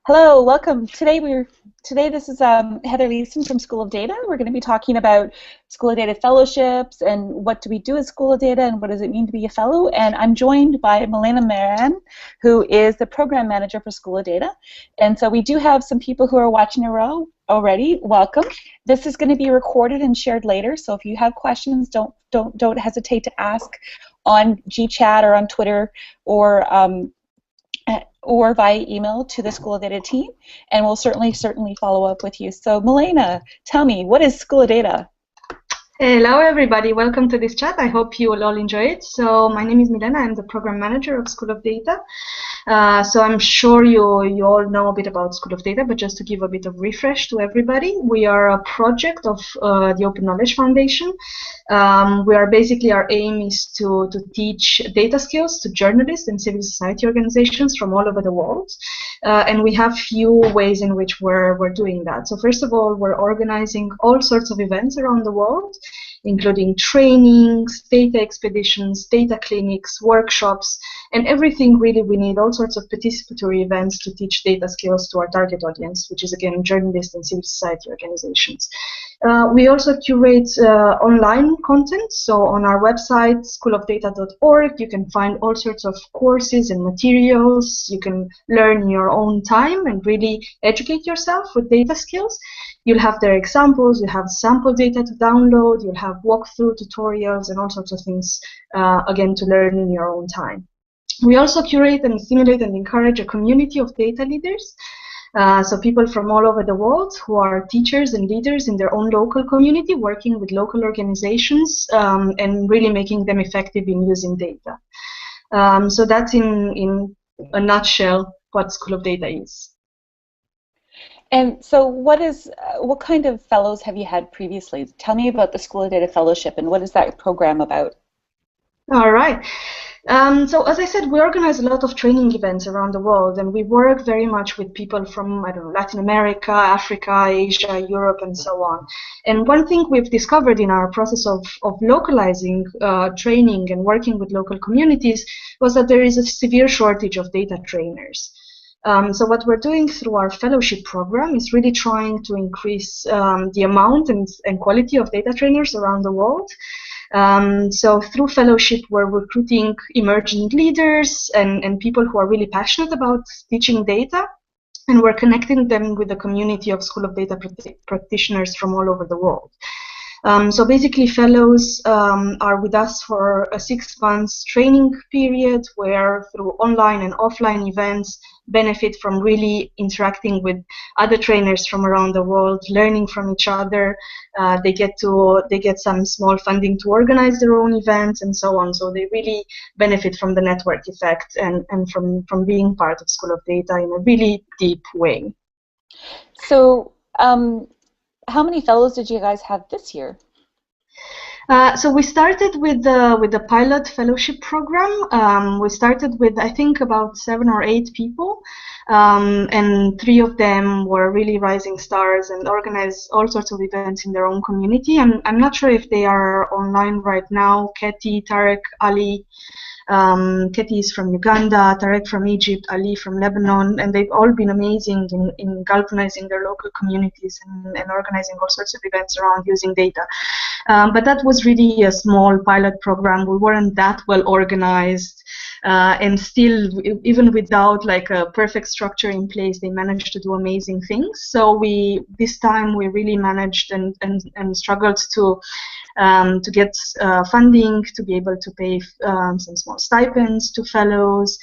Hello, welcome. Today this is Heather Leeson from School of Data. We're going to be talking about School of Data fellowships and what do we do at School of Data and what does it mean to be a fellow. And I'm joined by Milena Maran, who is the program manager for School of Data. And so we do have some people who are watching a row already. Welcome. This is going to be recorded and shared later. So if you have questions, don't hesitate to ask on GChat or on Twitter or via email to the School of Data team, and we'll certainly follow up with you. So Milena, tell me, what is School of Data? Hello everybody, welcome to this chat. I hope you will all enjoy it. So my name is Milena, I'm the program manager of School of Data. So I'm sure you all know a bit about School of Data, but just to give a bit of refresh to everybody, we are a project of the Open Knowledge Foundation. Our aim is to teach data skills to journalists and civil society organizations from all over the world. And we have few ways in which we're doing that. So first of all, we're organizing all sorts of events around the world, including trainings, data expeditions, data clinics, workshops, and everything really we need, all sorts of participatory events to teach data skills to our target audience, which is again journalists and civil society organizations. We also curate online content, so on our website, schoolofdata.org, you can find all sorts of courses and materials. You can learn in your own time and really educate yourself with data skills. You'll have their examples, you have sample data to download, you'll have walkthrough tutorials and all sorts of things, again, to learn in your own time. We also curate and stimulate and encourage a community of data leaders. So people from all over the world who are teachers and leaders in their own local community, working with local organizations and really making them effective in using data. So that's in a nutshell what School of Data is. And so what kind of fellows have you had previously? Tell me about the School of Data Fellowship and what is that program about? All right. So as I said, we organize a lot of training events around the world, and we work very much with people from, I don't know, Latin America, Africa, Asia, Europe, and so on. And one thing we've discovered in our process of localizing training and working with local communities was that there is a severe shortage of data trainers. So what we're doing through our fellowship program is really trying to increase the amount and quality of data trainers around the world. So through fellowship, we're recruiting emerging leaders and people who are really passionate about teaching data, and we're connecting them with the community of School of Data practitioners from all over the world. So basically, fellows are with us for a 6 months training period where through online and offline events benefit from really interacting with other trainers from around the world, learning from each other. They get some small funding to organize their own events and so on. So they really benefit from the network effect and from being part of School of Data in a really deep way. So how many fellows did you guys have this year? So we started with the pilot fellowship program. We started with, I think, about 7 or 8 people, and 3 of them were really rising stars and organized all sorts of events in their own community. I'm not sure if they are online right now. Ketty, Tarek, Ali. Ketty is from Uganda, Tarek from Egypt, Ali from Lebanon, and they've all been amazing in galvanizing their local communities and organizing all sorts of events around using data. But that was really a small pilot program. We weren't that well organized, and still, even without like a perfect structure in place, they managed to do amazing things. So this time we really managed and struggled to get funding to be able to pay some small stipends to fellows.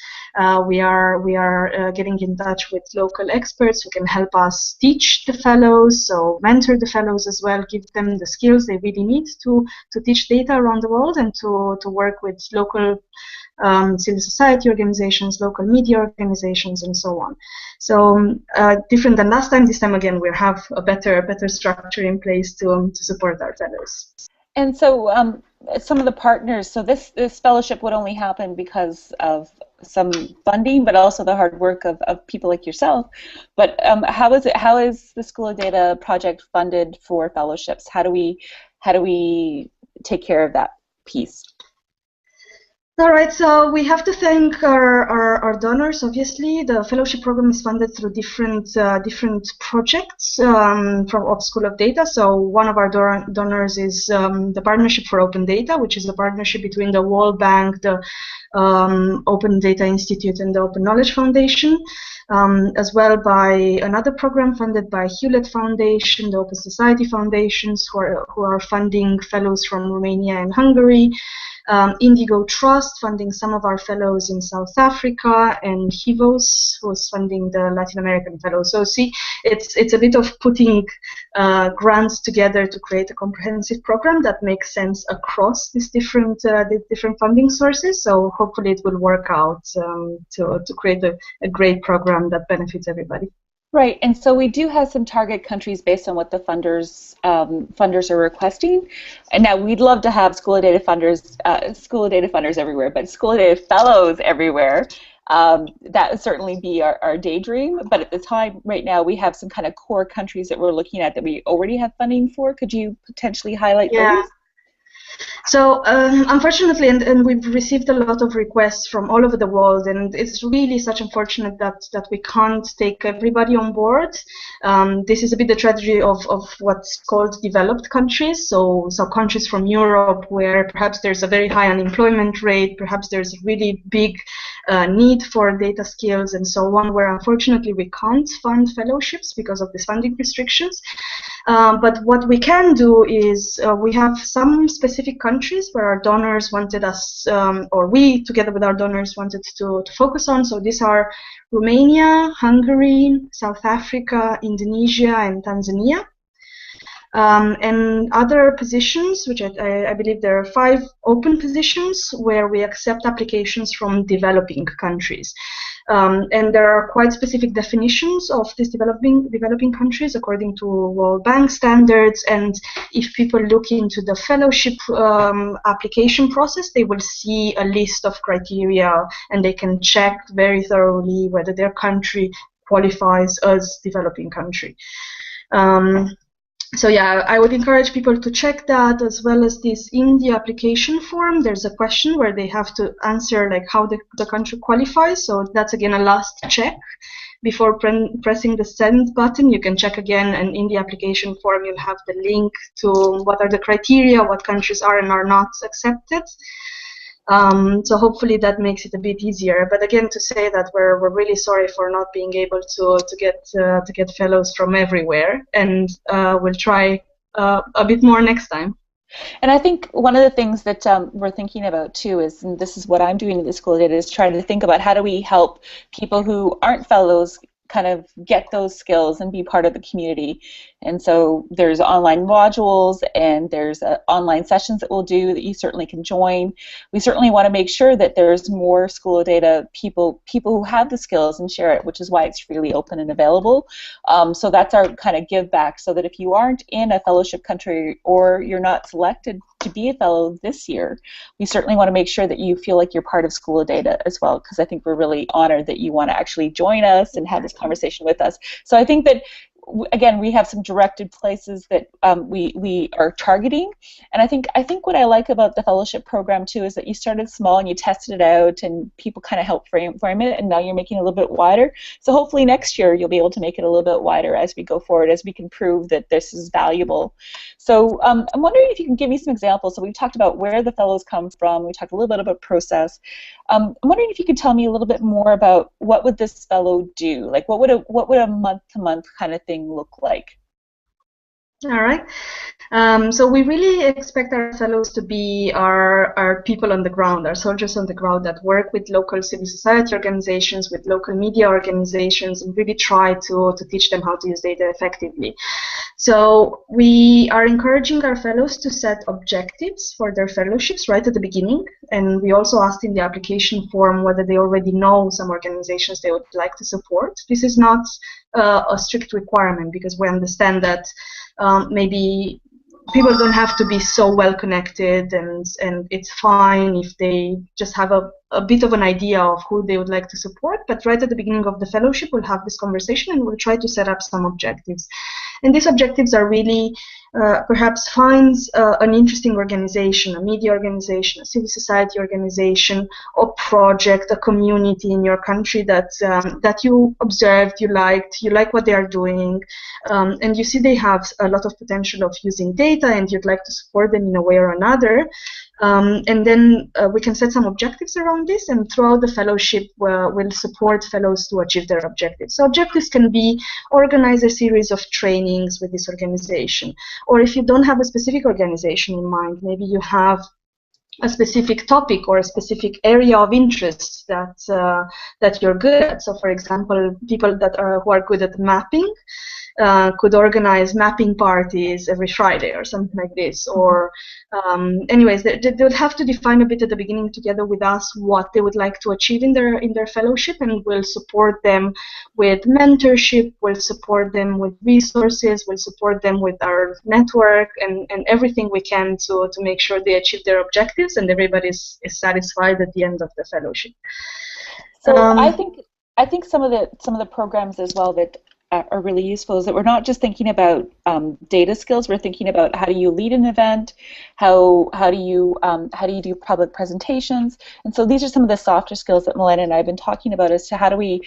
We are getting in touch with local experts who can help us teach the fellows, so mentor the fellows as well, give them the skills they really need to teach data around the world and to work with local civil society organizations, local media organizations, and so on. So different than last time, this time again we have a better structure in place to support our fellows. And so some of the partners, so this fellowship would only happen because of some funding, but also the hard work of people like yourself. But how is the School of Data project funded for fellowships? How do we take care of that piece? All right, so we have to thank our donors. Obviously, the fellowship program is funded through different projects from of School of Data. So one of our donors is the Partnership for Open Data, which is a partnership between the World Bank, the Open Data Institute, and the Open Knowledge Foundation, as well by another program funded by Hewlett Foundation, the Open Society Foundations, who are funding fellows from Romania and Hungary. Indigo Trust funding some of our fellows in South Africa, and HIVOS who's funding the Latin American fellows. So see, it's a bit of putting grants together to create a comprehensive program that makes sense across these different funding sources. So hopefully it will work out to create a great program that benefits everybody. Right, and so we do have some target countries based on what the funders are requesting. And now we'd love to have School of Data funders everywhere, but School of Data fellows everywhere. That would certainly be our daydream. But at the time, right now, we have some kind of core countries that we're looking at that we already have funding for. Could you potentially highlight those? So unfortunately, and we've received a lot of requests from all over the world, and it's really such unfortunate that we can't take everybody on board. This is a bit the tragedy of what's called developed countries, so countries from Europe where perhaps there's a very high unemployment rate, perhaps there's a really big need for data skills and so on, where unfortunately we can't fund fellowships because of these funding restrictions. But what we can do is we have some specific countries where our donors wanted us, or we together with our donors wanted to focus on. So these are Romania, Hungary, South Africa, Indonesia, and Tanzania. And other positions, which I believe there are 5 open positions where we accept applications from developing countries. And there are quite specific definitions of these developing countries according to World Bank standards. And if people look into the fellowship application process, they will see a list of criteria, and they can check very thoroughly whether their country qualifies as developing country. So yeah, I would encourage people to check that, as well as this in the application form. There's a question where they have to answer like how the country qualifies. So that's again a last check before pressing the send button. You can check again, and in the application form you'll have the link to what are the criteria, what countries are and are not accepted. So hopefully that makes it a bit easier. But again, to say that we're really sorry for not being able to get fellows from everywhere, and we'll try a bit more next time. And I think one of the things that we're thinking about too is, and this is what I'm doing at the School of Data, is trying to think about how do we help people who aren't fellows kind of get those skills and be part of the community. And so there's online modules, and there's online sessions that we'll do that you certainly can join. We certainly want to make sure that there's more School of Data people who have the skills and share it, which is why it's freely open and available. So that's our kind of give back, so that if you aren't in a fellowship country or you're not selected to be a fellow this year, we certainly want to make sure that you feel like you're part of School of Data as well, because I think we're really honored that you want to actually join us and have this conversation with us. So I think that, again, we have some directed places that we are targeting, and I think what I like about the fellowship program too is that you started small and you tested it out, and people kind of helped frame it, and now you're making it a little bit wider. So hopefully next year you'll be able to make it a little bit wider as we go forward, as we can prove that this is valuable. So I'm wondering if you can give me some examples. So we've talked about where the fellows come from. We talked a little bit about process. I'm wondering if you could tell me a little bit more about what would this fellow do? Like what would a month-to-month kind of thing look like? All right. So we really expect our fellows to be our people on the ground, our soldiers on the ground that work with local civil society organizations, with local media organizations, and really try to teach them how to use data effectively. So we are encouraging our fellows to set objectives for their fellowships right at the beginning, and we also asked in the application form whether they already know some organizations they would like to support. This is not a strict requirement, because we understand that maybe people don't have to be so well connected, and it's fine if they just have a bit of an idea of who they would like to support. But right at the beginning of the fellowship, we'll have this conversation and we'll try to set up some objectives. And these objectives are really perhaps finds an interesting organization, a media organization, a civil society organization, or project, a community in your country that that you observed, you like what they are doing, and you see they have a lot of potential of using data, and you'd like to support them in a way or another. And then we can set some objectives around this, and throughout the fellowship, we'll support fellows to achieve their objectives. So objectives can be organize a series of trainings with this organization, or if you don't have a specific organization in mind, maybe you have a specific topic or a specific area of interest that you're good at. So, for example, people who are good at mapping could organize mapping parties every Friday or something like this. Or anyways, they would have to define a bit at the beginning together with us what they would like to achieve in their fellowship, and we'll support them with mentorship, we'll support them with resources, we'll support them with our network and everything we can to make sure they achieve their objectives and everybody is satisfied at the end of the fellowship. So I think some of the programs as well that are really useful is that we're not just thinking about data skills. We're thinking about how do you lead an event, how do you do public presentations, and so these are some of the softer skills that Milena and I have been talking about as to how do we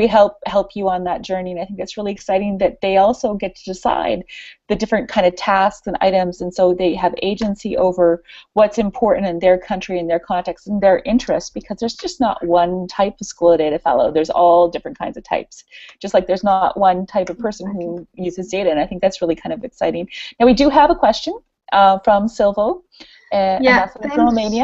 help you on that journey. And I think it's really exciting that they also get to decide the different kind of tasks and items, and so they have agency over what's important in their country, in their context, and their interests, because there's just not one type of School of Data fellow. There's all different kinds of types, just like there's not one type of person who uses data, and I think that's really kind of exciting. Now we do have a question from Silvo. Yeah,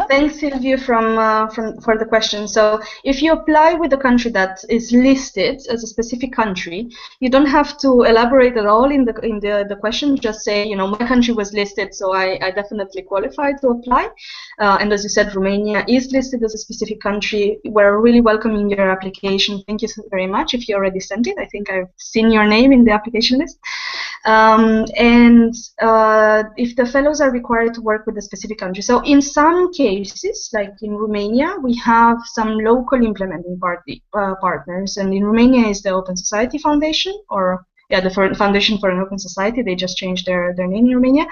thanks Silvio for the question. So if you apply with a country that is listed as a specific country, you don't have to elaborate at all in the question. Just say, you know, my country was listed, so I definitely qualify to apply. And as you said, Romania is listed as a specific country. We're really welcoming your application. Thank you so very much. If you already sent it, I think I've seen your name in the application list. If the fellows are required to work with a specific country, so in some cases, like in Romania, we have some local implementing partners, and in Romania is the Open Society Foundation, or yeah, the Foundation for an Open Society. They just changed their name in Romania.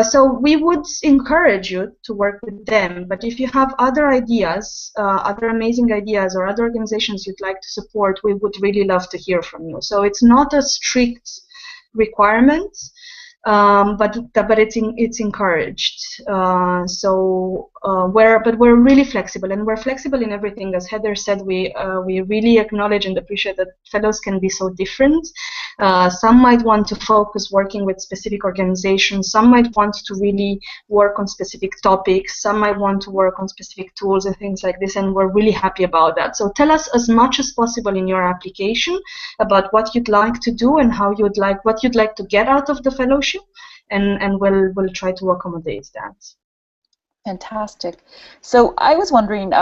So we would encourage you to work with them, but if you have other ideas, other amazing ideas, or other organizations you'd like to support, we would really love to hear from you. So it's not a strict requirement, but it's encouraged. We're really flexible, and we're flexible in everything. As Heather said, we really acknowledge and appreciate that fellows can be so different. Some might want to focus working with specific organizations. Some might want to really work on specific topics. Some might want to work on specific tools and things like this, and we're really happy about that. So tell us as much as possible in your application about what you'd like to do and what you'd like to get out of the fellowship, and we'll try to accommodate that. Fantastic. So I was wondering,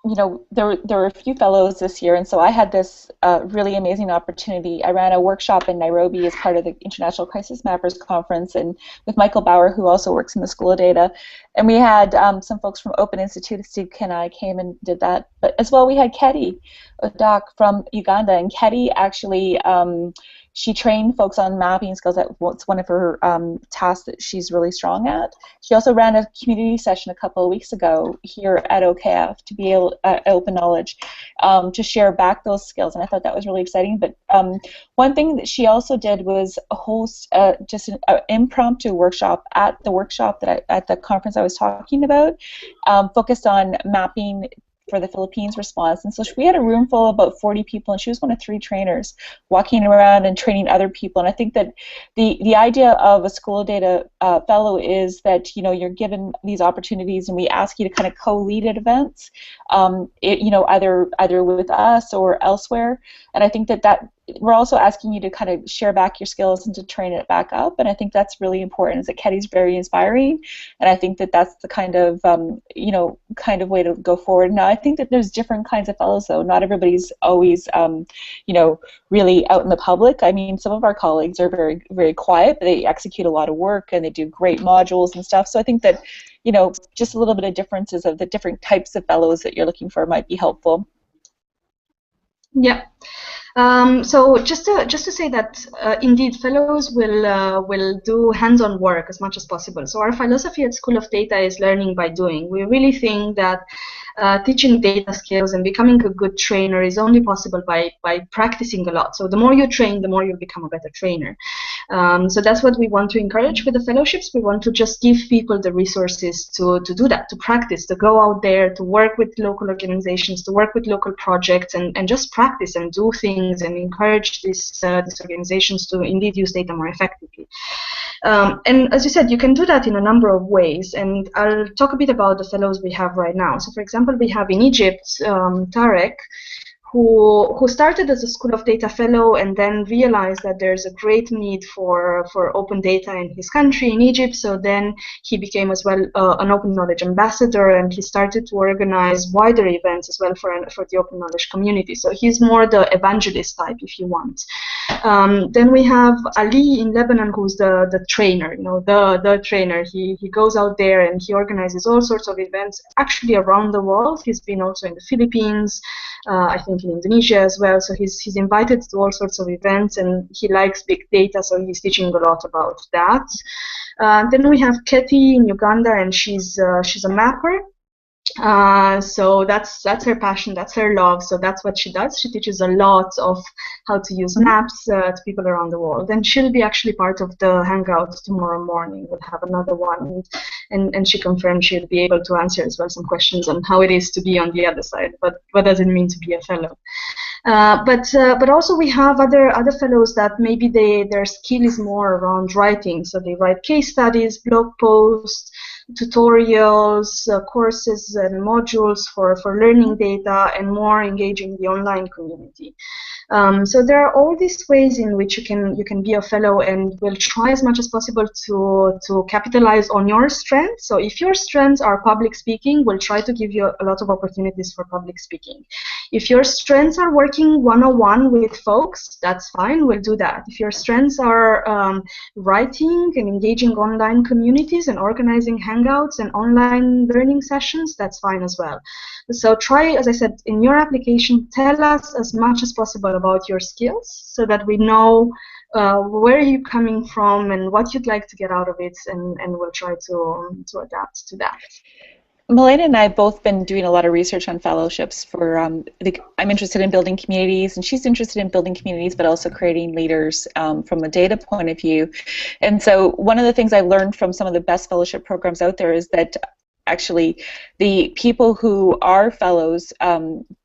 you know, there were a few fellows this year, and so I had this really amazing opportunity. I ran a workshop in Nairobi as part of the International Crisis Mappers Conference, and with Michael Bauer, who also works in the School of Data. And we had some folks from Open Institute. Steve Kenai came and did that. But as well, we had Ketty Odak from Uganda, and Ketty actually she trained folks on mapping skills. That's one of her tasks that she's really strong at. She also ran a community session a couple of weeks ago here at OKF to be able Open Knowledge to share back those skills, and I thought that was really exciting. But one thing that she also did was host just an impromptu workshop at the conference I was talking about, focused on mapping for the Philippines response. And so we had a room full of about 40 people, and she was one of 3 trainers walking around and training other people. And I think that the idea of a School of Data fellow is that, you know, you're given these opportunities, and we ask you to kind of co-lead at events, you know, either with us or elsewhere. And I think that we're also asking you to kind of share back your skills and to train it back up, and I think that's really important. Is that Ketty's very inspiring, and I think that that's the kind of you know, kind of way to go forward. Now I think that there's different kinds of fellows, though. Not everybody's always you know, really out in the public. I mean, some of our colleagues are very, very quiet, but they execute a lot of work and they do great modules and stuff. So I think that, you know, just a little bit of differences of the different types of fellows that you're looking for might be helpful. Yeah. So just to say that indeed fellows will do hands-on work as much as possible. So our philosophy at School of Data is learning by doing. We really think that teaching data skills and becoming a good trainer is only possible by practicing a lot. So the more you train, the more you'll become a better trainer. So that's what we want to encourage with the fellowships. We want to just give people the resources to do that, to practice, to go out there, to work with local organizations, to work with local projects, and just practice and do things and encourage these organizations to indeed use data more effectively. And as you said, you can do that in a number of ways. And I'll talk a bit about the fellows we have right now. So for example, we have in Egypt, Tarek, who started as a School of Data fellow and then realized that there's a great need for open data in his country, in Egypt. So then he became as well an open knowledge ambassador, and he started to organize wider events as well for the open knowledge community. So he's more the evangelist type, if you want. Then we have Ali in Lebanon, who's the trainer, the trainer. He goes out there and he organizes all sorts of events actually around the world. He's been also in the Philippines, I think in Indonesia as well. So he's invited to all sorts of events, and he likes big data, so he's teaching a lot about that. Then we have Ketty in Uganda, and she's a mapper. So that's her passion, that's her love. So that's what she does. She teaches a lot of how to use maps to people around the world, and she'll be actually part of the hangout tomorrow morning. We'll have another one, and she confirmed she'll be able to answer as well some questions on how it is to be on the other side. But what does it mean to be a fellow? But also we have other fellows that maybe their skill is more around writing. So they write case studies, blog posts, tutorials, courses and modules for learning data, and more engaging the online community. So there are all these ways in which you can be a fellow, and we'll try as much as possible to capitalize on your strengths. So if your strengths are public speaking, we'll try to give you a lot of opportunities for public speaking. If your strengths are working one-on-one with folks, that's fine, we'll do that. If your strengths are writing and engaging online communities and organizing hangouts and online learning sessions, that's fine as well. So try, as I said, in your application, tell us as much as possible about your skills so that we know where you're coming from and what you'd like to get out of it, and we'll try to adapt to that. Milena and I have both been doing a lot of research on fellowships for, I'm interested in building communities, and she's interested in building communities but also creating leaders from a data point of view. And so one of the things I've learned from some of the best fellowship programs out there is that actually the people who are fellows,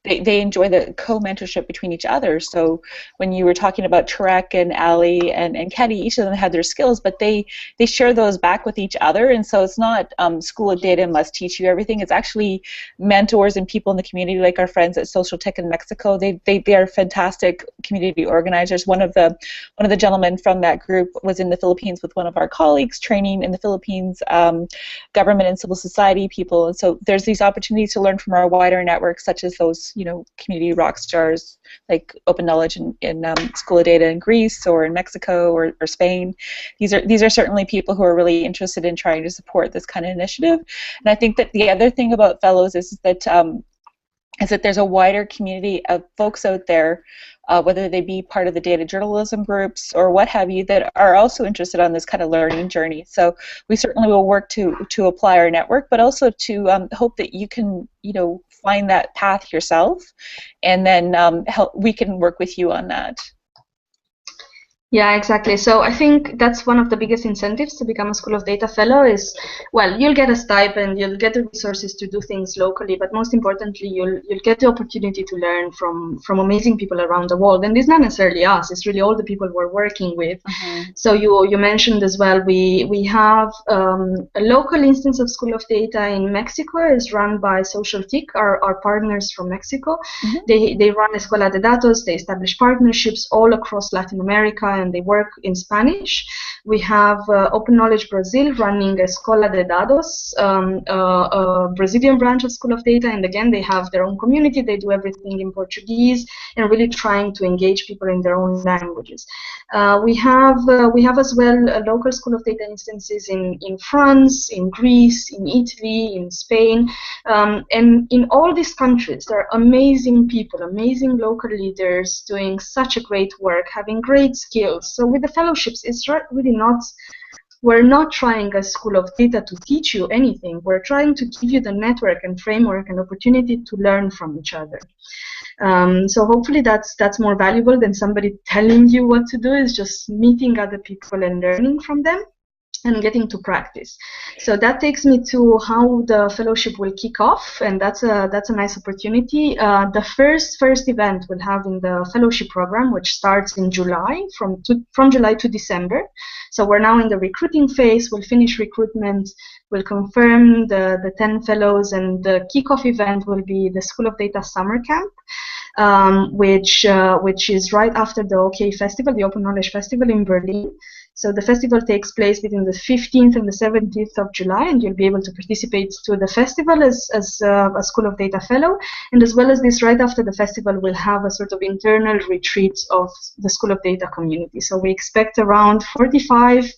they enjoy the co-mentorship between each other. So when you were talking about Tarek and Ali and Kenny, each of them had their skills, but they share those back with each other. And so it's not School of Data must teach you everything. It's actually mentors and people in the community, like our friends at Social Tech in Mexico. They are fantastic community organizers. One of the gentlemen from that group was in the Philippines with one of our colleagues, training in the Philippines government and civil society people. And so there's these opportunities to learn from our wider networks, such as those community rock stars like Open Knowledge in School of Data in Greece or in Mexico or Spain. These are certainly people who are really interested in trying to support this kind of initiative. And I think that the other thing about fellows is that there's a wider community of folks out there, whether they be part of the data journalism groups or what have you, that are also interested on this kind of learning journey. So we certainly will work to apply our network, but also to hope that you can find that path yourself, and then we can work with you on that. Yeah, exactly. So I think that's one of the biggest incentives to become a School of Data Fellow is, well, you'll get a stipend, you'll get the resources to do things locally, but most importantly, you'll get the opportunity to learn from amazing people around the world. And it's not necessarily us, it's really all the people we're working with. So you mentioned as well, we have a local instance of School of Data in Mexico. Is run by Social TIC, our partners from Mexico. They run Escuela de Datos, they establish partnerships all across Latin America, and they work in Spanish. We have Open Knowledge Brazil running Escola de Dados, a Brazilian branch of School of Data, and again they have their own community, they do everything in Portuguese and really trying to engage people in their own languages. We have as well local School of Data instances in France, in Greece, in Italy, in Spain, and in all these countries there are amazing people, amazing local leaders doing such a great work, having great skills. So with the fellowships, it's really not. We're not trying as School of Data to teach you anything. We're trying to give you the network and framework and opportunity to learn from each other. So hopefully that's more valuable than somebody telling you what to do. Is just meeting other people and learning from them and getting to practice. So that takes me to how the fellowship will kick off, and that's a nice opportunity. The first event we'll have in the fellowship program, which starts in July, from July to December. So we're now in the recruiting phase. We'll finish recruitment. We'll confirm the 10 fellows, and the kickoff event will be the School of Data Summer Camp, which is right after the OK Festival, the Open Knowledge Festival in Berlin. So the festival takes place between the 15th and the 17th of July, and you'll be able to participate to the festival as a School of Data fellow. And as well as this, right after the festival, we'll have a sort of internal retreat of the School of Data community. So we expect around 45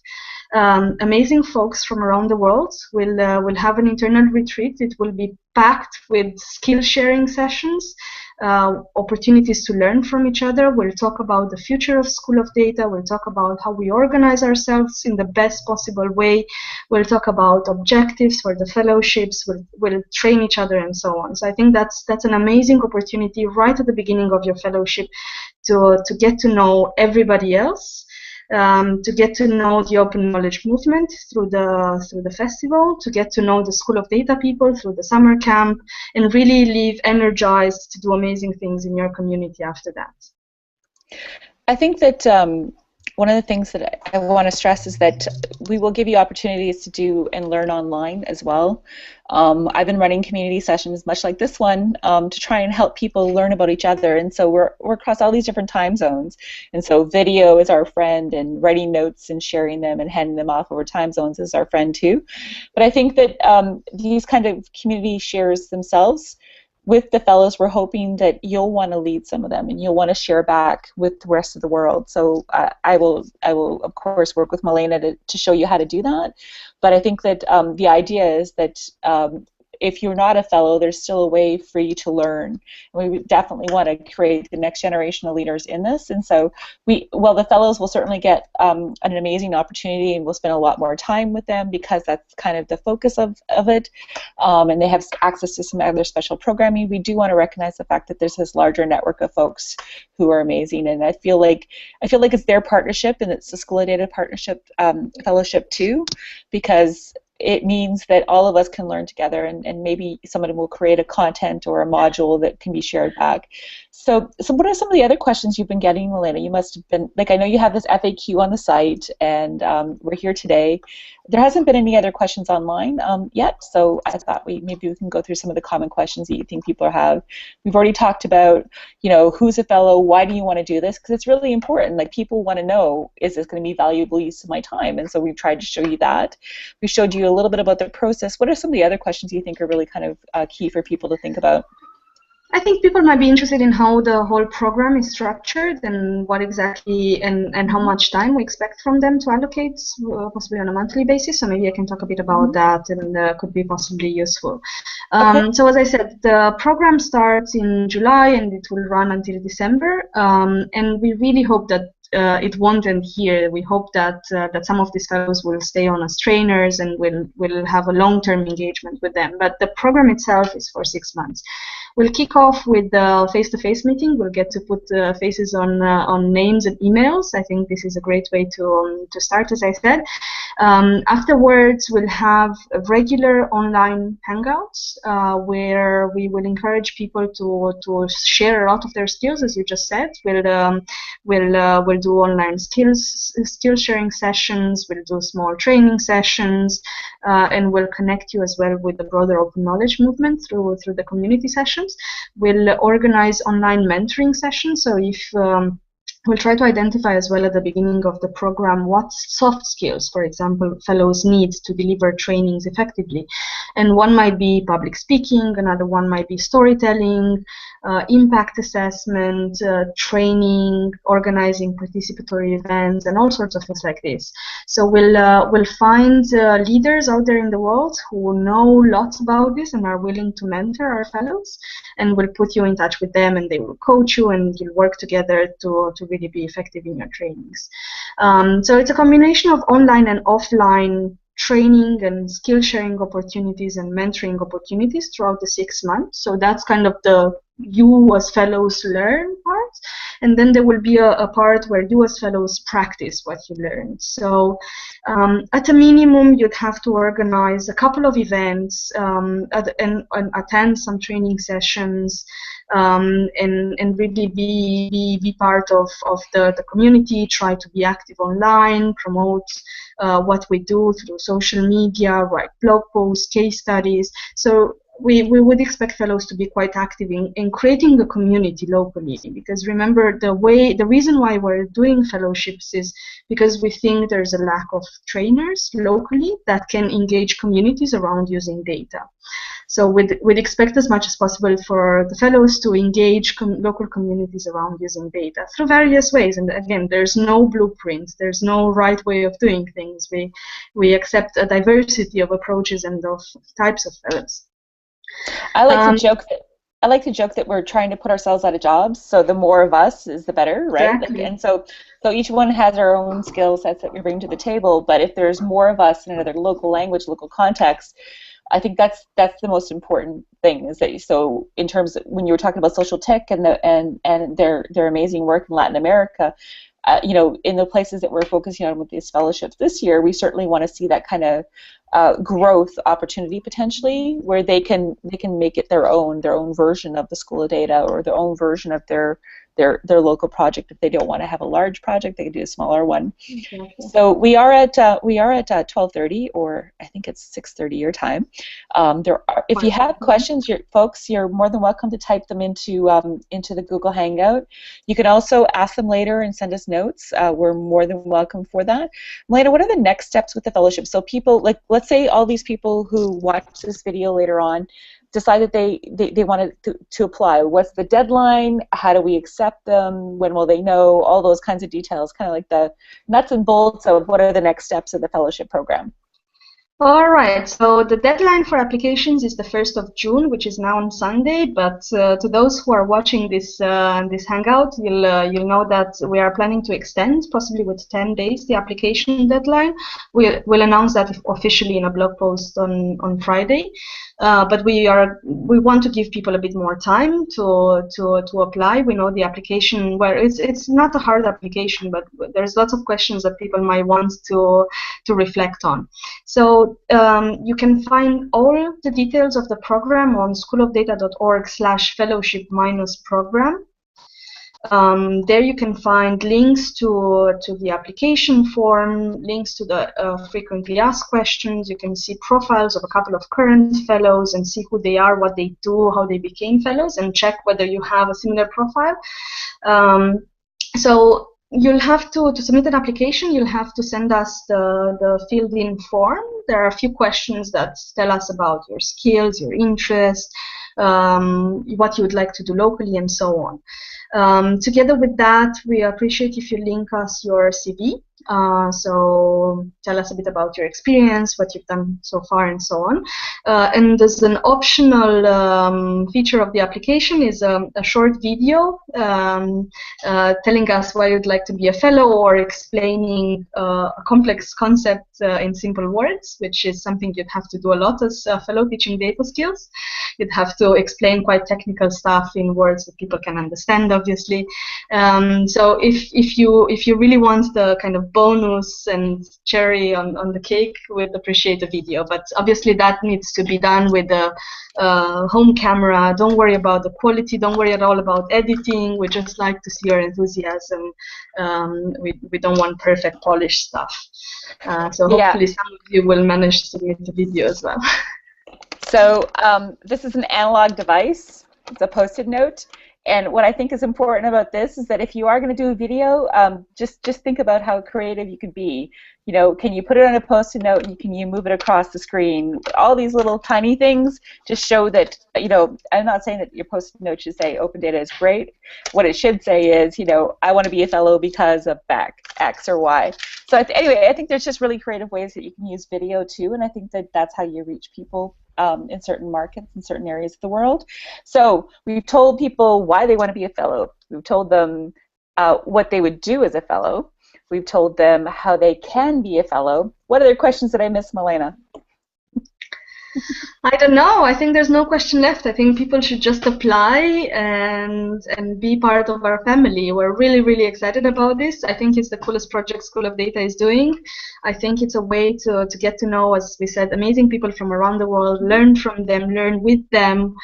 amazing folks from around the world. We'll have an internal retreat. It will be packed with skill sharing sessions, opportunities to learn from each other. We'll talk about the future of School of Data. We'll talk about how we organize ourselves in the best possible way. We'll talk about objectives for the fellowships. We'll train each other and so on. So I think that's an amazing opportunity right at the beginning of your fellowship to get to know everybody else. To get to know the open knowledge movement through the festival, to get to know the School of Data people through the summer camp, and really leave energized to do amazing things in your community after that. I think that one of the things that I want to stress is that we will give you opportunities to do and learn online as well. I've been running community sessions much like this one to try and help people learn about each other, and so we're across all these different time zones, and so video is our friend, and writing notes and sharing them and handing them off over time zones is our friend too. But I think that these kind of community shares themselves, with the fellows, we're hoping that you'll want to lead some of them and you'll want to share back with the rest of the world. So I will of course work with Milena to show you how to do that. But I think that the idea is that if you're not a fellow, there's still a way for you to learn. And we definitely want to create the next generation of leaders in this. And so the fellows will certainly get an amazing opportunity, and we'll spend a lot more time with them because that's kind of the focus of it. And they have access to some other special programming. We do want to recognize the fact that there's this larger network of folks who are amazing, and I feel like it's their partnership, and it's the School of Data partnership fellowship too, because it means that all of us can learn together, and maybe someone will create a content or a module that can be shared back. So what are some of the other questions you've been getting, Milena? You must have been, I know you have this FAQ on the site, and we're here today. There hasn't been any other questions online yet, so I thought maybe we can go through some of the common questions that you think people have. We've already talked about, who's a fellow, why do you want to do this? Because it's really important. Like, people want to know, is this going to be valuable use of my time? And so we've tried to show you that. We showed you a little bit about the process. What are some of the other questions you think are really kind of key for people to think about? I think people might be interested in how the whole program is structured and what exactly and how much time we expect from them to allocate, possibly on a monthly basis. So maybe I can talk a bit about that, and could be possibly useful. Okay. So as I said, the program starts in July and it will run until December, and we really hope that it won't end here. We hope that some of these fellows will stay on as trainers and will have a long-term engagement with them. But the program itself is for 6 months. We'll kick off with the face-to-face meeting. We'll get to put faces on names and emails. I think this is a great way to start, as I said. Afterwards, we'll have regular online hangouts where we will encourage people to share a lot of their skills, as you just said. We'll do online skill sharing sessions. We'll do small training sessions, and we'll connect you as well with the broader open knowledge movement through the community sessions. We'll organize online mentoring sessions. So if We'll try to identify as well at the beginning of the program what soft skills, for example, fellows need to deliver trainings effectively. And one might be public speaking, another one might be storytelling, impact assessment, training, organizing participatory events, and all sorts of things like this. So we'll find leaders out there in the world who know lots about this and are willing to mentor our fellows, and we'll put you in touch with them, and they will coach you, and you'll work together to really be effective in your trainings. So it's a combination of online and offline training and skill sharing opportunities and mentoring opportunities throughout the 6 months. So that's kind of the you as fellows learn part, and then there will be a part where you as fellows practice what you learned. So at a minimum, you'd have to organize a couple of events and attend some training sessions, and really be part of the community, try to be active online, promote what we do through social media, write blog posts, case studies. So we would expect fellows to be quite active in creating a community locally, because remember, the reason why we're doing fellowships is because we think there's a lack of trainers locally that can engage communities around using data. So we'd expect as much as possible for the fellows to engage local communities around using data through various ways. And again, there's no blueprint, there's no right way of doing things. We accept a diversity of approaches and of types of fellows. I like to joke that we're trying to put ourselves out of jobs, so the more of us is the better, right? Exactly. And so each one has our own skill sets that we bring to the table, but if there's more of us in another local language, local context, I think that's the most important thing. Is that, so in terms of when you were talking about social tech and their amazing work in Latin America, you know, in the places that we're focusing on with these fellowships this year, we certainly want to see that kind of growth opportunity potentially, where they can make it their own version of the School of Data, or their own version of their local project. If they don't want to have a large project, they can do a smaller one. Exactly. So we are at 12:30, or I think it's 6:30 your time. If you have questions, folks, you're more than welcome to type them into the Google Hangout. You can also ask them later and send us notes. We're more than welcome for that. Melena, what are the next steps with the fellowship? So people, like, let's say all these people who watch this video later on decide that they wanted to apply. What's the deadline? How do we accept them? When will they know? All those kinds of details, kind of like the nuts and bolts of what are the next steps of the fellowship program. All right, so the deadline for applications is the 1st of June, which is now on Sunday, but to those who are watching this Hangout, you'll know that we are planning to extend, possibly with 10 days, the application deadline. We'll announce that officially in a blog post on Friday. But we want to give people a bit more time to apply. We know the application, where it's not a hard application, but there's lots of questions that people might want to reflect on. So you can find all the details of the program on schoolofdata.org/fellowship-program. There you can find links to the application form, links to the frequently asked questions. You can see profiles of a couple of current fellows and see who they are, what they do, how they became fellows, and check whether you have a similar profile. So you'll have to submit an application, you'll have to send us the filled-in form. There are a few questions that tell us about your skills, your interests, what you would like to do locally, and so on. Together with that, we appreciate if you link us your CV. So tell us a bit about your experience, what you've done so far, and so on. And there's an optional feature of the application is a short video telling us why you'd like to be a fellow, or explaining a complex concept in simple words, which is something you'd have to do a lot as a fellow teaching data skills. You'd have to explain quite technical stuff in words that people can understand, obviously. So if you really want the kind of bonus and cherry on the cake, we'd appreciate a video. But obviously that needs to be done with a home camera. Don't worry about the quality. Don't worry at all about editing. We just like to see your enthusiasm. We don't want perfect polished stuff. So hopefully some of you will manage to submit the video as well. So this is an analog device. It's a Post-it note. And what I think is important about this is that if you are going to do a video, just think about how creative you could be. You know, can you put it on a Post-it note and can you move it across the screen? All these little tiny things just show that, you know, I'm not saying that your Post-it note should say open data is great. What it should say is, you know, I want to be a fellow because of X or Y. So anyway, I think there's just really creative ways that you can use video too, and I think that that's how you reach people in certain markets, in certain areas of the world. So we've told people why they want to be a fellow. We've told them what they would do as a fellow. We've told them how they can be a fellow. What other questions did I miss, Milena? I don't know. I think there's no question left. I think people should just apply and be part of our family. We're really, really excited about this. I think it's the coolest project School of Data is doing. I think it's a way to get to know, as we said, amazing people from around the world, learn from them, learn with them,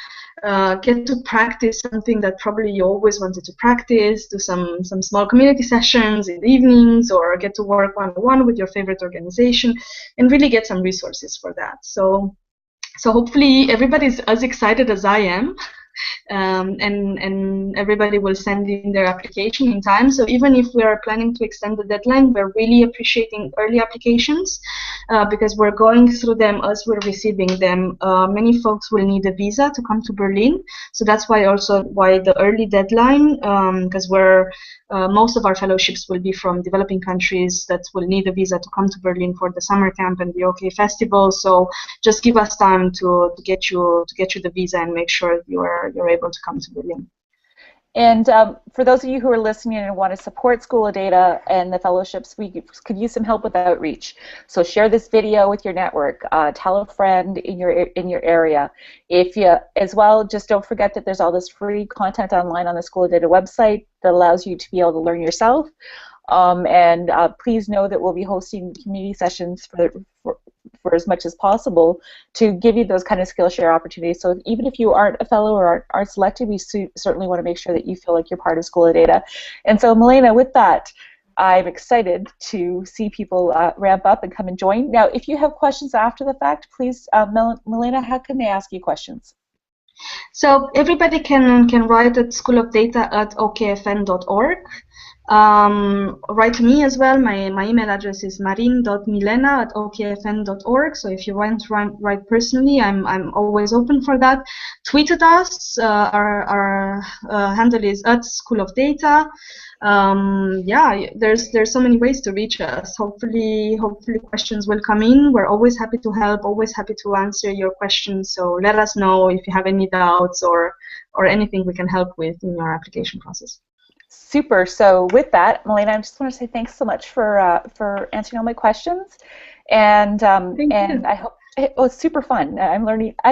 get to practice something that probably you always wanted to practice, do some small community sessions in the evenings, or get to work one-on-one with your favorite organization, and really get some resources for that. So hopefully everybody's as excited as I am, and everybody will send in their application in time. So even if we are planning to extend the deadline, we're really appreciating early applications because we're going through them as we're receiving them. Many folks will need a visa to come to Berlin, so that's why the early deadline, because most of our fellowships will be from developing countries that will need a visa to come to Berlin for the summer camp and the OK Festival. So just give us time to get you the visa and make sure you're able to come to Berlin. And for those of you who are listening and want to support School of Data and the fellowships, we could use some help with outreach. So share this video with your network. Tell a friend in your area. If you, as well, just don't forget that there's all this free content online on the School of Data website that allows you to be able to learn yourself. And please know that we'll be hosting community sessions for as much as possible to give you those kind of Skillshare opportunities. So even if you aren't a fellow or aren't selected, we certainly want to make sure that you feel like you're part of School of Data. And so, Milena, with that, I'm excited to see people ramp up and come and join. Now, if you have questions after the fact, please, Milena, how can they ask you questions? So everybody can write at schoolofdata@okfn.org. Write to me as well. My email address is marin.milena@okfn.org. So if you want to write personally, I'm always open for that. Tweet at us. Our handle is @schoolofdata. Yeah, there's so many ways to reach us. Hopefully questions will come in. We're always happy to help, always happy to answer your questions. So let us know if you have any doubts or anything we can help with in your application process. Super. So with that, Milena, I just want to say thanks so much for answering all my questions, and I hope it was super fun. I'm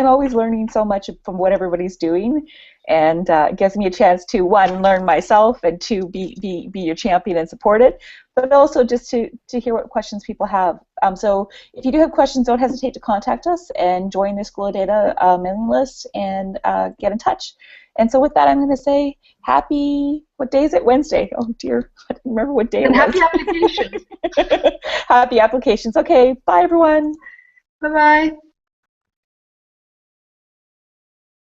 always learning so much from what everybody's doing, and it gives me a chance to, one, learn myself, and two, be your champion and support it, but also just to hear what questions people have. So if you do have questions, don't hesitate to contact us and join the School of Data mailing list and get in touch. And so with that, I'm going to say happy, what day is it? Wednesday. Oh dear, I don't remember what day it was. Happy applications. Happy applications. Okay, bye everyone. Bye-bye.